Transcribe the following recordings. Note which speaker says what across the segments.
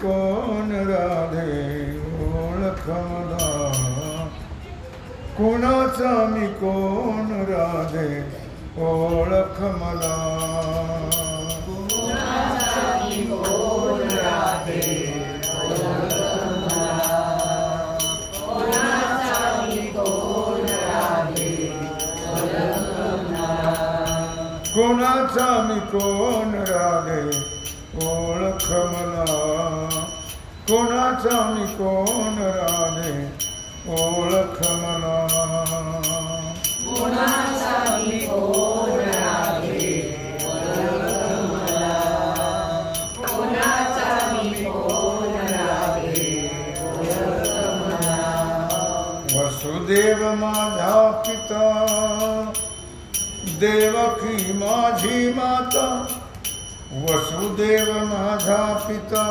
Speaker 1: कोण राधे ओळख मला, कुणाचा मी कोण राधे ओळख मला,
Speaker 2: कुणाचा मी कोण राधे ओळख मला, कुणाचा मी कोण राधे ओळख मला,
Speaker 1: कुणाचा मी कोण राधे ओळख मला, कुणाचा मी कोण राधे ओळख मला,
Speaker 2: कुणाचा मी कोण राधे ओळख मला, कुणाचा मी कोण राधे ओळख मला,
Speaker 1: वसुदेव माझा पिता देवकी माझी माता, वसुदेव माझा पिता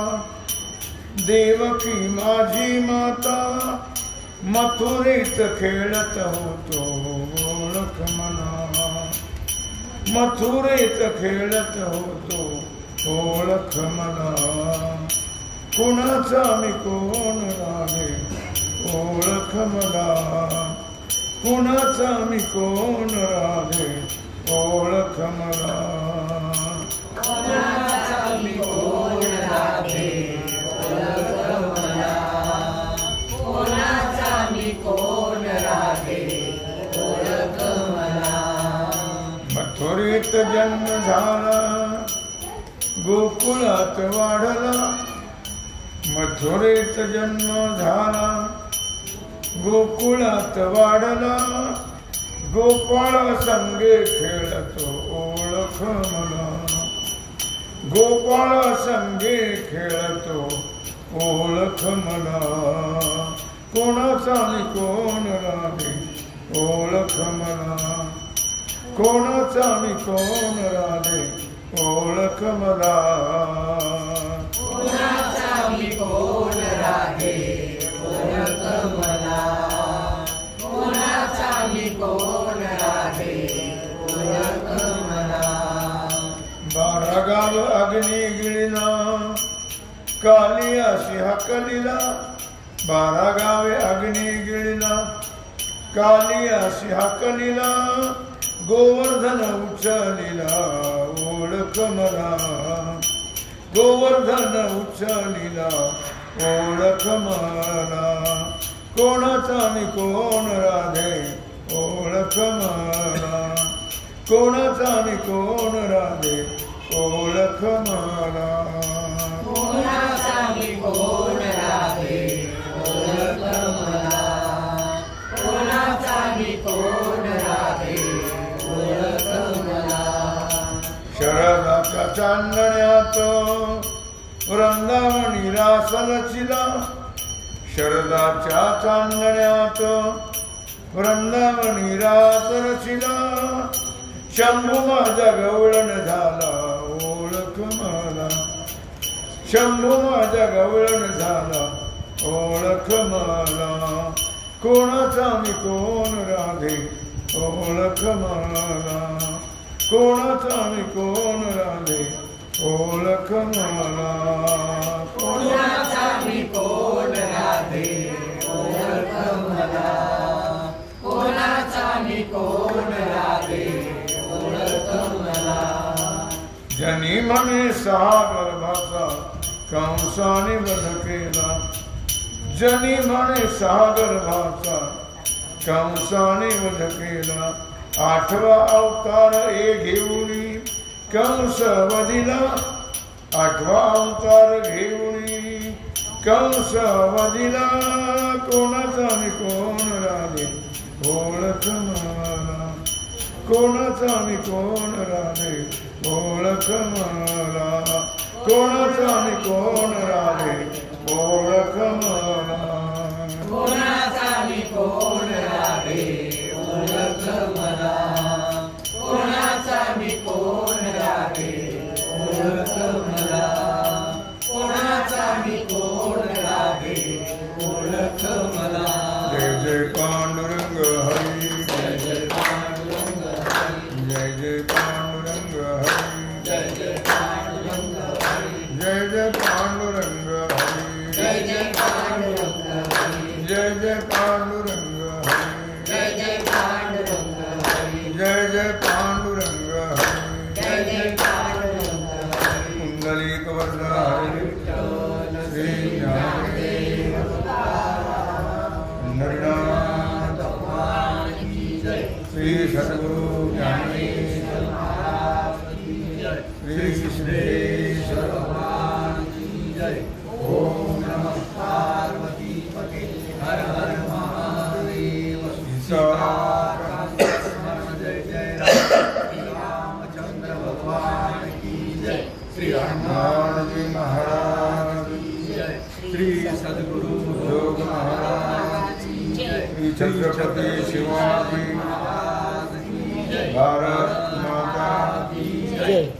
Speaker 1: देवकी माझी माता, मथुरेत खेळत होतो ओळख मला, मथुरेत खेळत होतो ओळख मला, कुणाचा मी कोण राधे ओळख मला, कुणाचा मी कोण राधे ओळख मला,
Speaker 2: कुणाचा मी कोण राधे ओळख मला, कुणाचा मी कोण राधे ओळख मला,
Speaker 1: मथुरेत जन्म झाला गोकुळात वाढला, मथुरेत जन्म झाला गोकुळात वाढला, गोपाळ संगे खेळतो ओळख मला, गोपाळ संगे खेळतो ओळख मला, कोणाचा मी कोण राधे ओळख मला, कोणाचा मी कोण राधे ओळख मला,
Speaker 2: कुणाचा मी कोण राधे ओळख मला, कुणाचा मी कोण राधे ओळख मला,
Speaker 1: 12 गाव अग्नी गिळला कालियाशी हाकलिला, 12 गावे अग्नी गिळला कालियाशी हाकलिला, गोवर्धन उचलिला ओळख मला, गोवर्धन उचलिला ओळख मला, कोणाचा मी कोण राधे ओळख मला, कोणाचा मी कोण राधे ओळख मला,
Speaker 2: कुणाचा मी कोण राधे ओळख मला, कुणाचा मी कोण राधे ओळख मला,
Speaker 1: शरदाच्या चांदण्यात वृंदावनी रास रचिला, शरदाच्या चांदण्यात वृंदावनी रास रचिला, शंभू माझा गवळण झाला ओळख मला, शंभू माझा गवळण झाला ओळख मला, कोणाचा मी कोण राधे ओळख मला, कोणाचा मी कोण राधे ओळख मला,
Speaker 2: कुणाचा मी कोण राधे ओळख मला, कुणाचा मी कोण राधे ओळख मला,
Speaker 1: जनी म्हणे 6 गर्भाचा कंसाने वध केला, जनी म्हणे 6 गर्भाचा कंसाने वध केला, 8वा अवतार घेऊनी कंस वधिला, 8वा अवतार घेऊनी कंस वधिला, कोणाचा मी कोण राधे ओळख मला, कोणाचा मी कोण राधे ओळख मला, कोणाचा मी कोण राधे ओळख मला,
Speaker 2: कोणाचा मी कोण राधे ओळख मला, कोणाचा मी कोण राधे ओळख मला, कोणाचा मी कोण राधे ओळख मला,
Speaker 1: जय जय पांडुरंग हरी,
Speaker 2: जय जय पांडुरंग हरी,
Speaker 1: जय जय पांडुरंग हरी,
Speaker 2: जय जय पांडुरंग हरी,
Speaker 1: जय जय पांडुरंग हरी. श्री सद्गुरु ज्ञानेश्वर महाराज की जय। श्री सिद्धेश्वर भगवान की जय। ओम नमः पार्वती पते हर हर महादेव। सीताराम जय जय रामचंद्र भगवान की जय। श्री हनुमान जी महाराज की जय। श्री सद्गुरु योग महाराज की जय। श्री छत्रपति शिवाजी महाराज की जय। भारत माता की जय।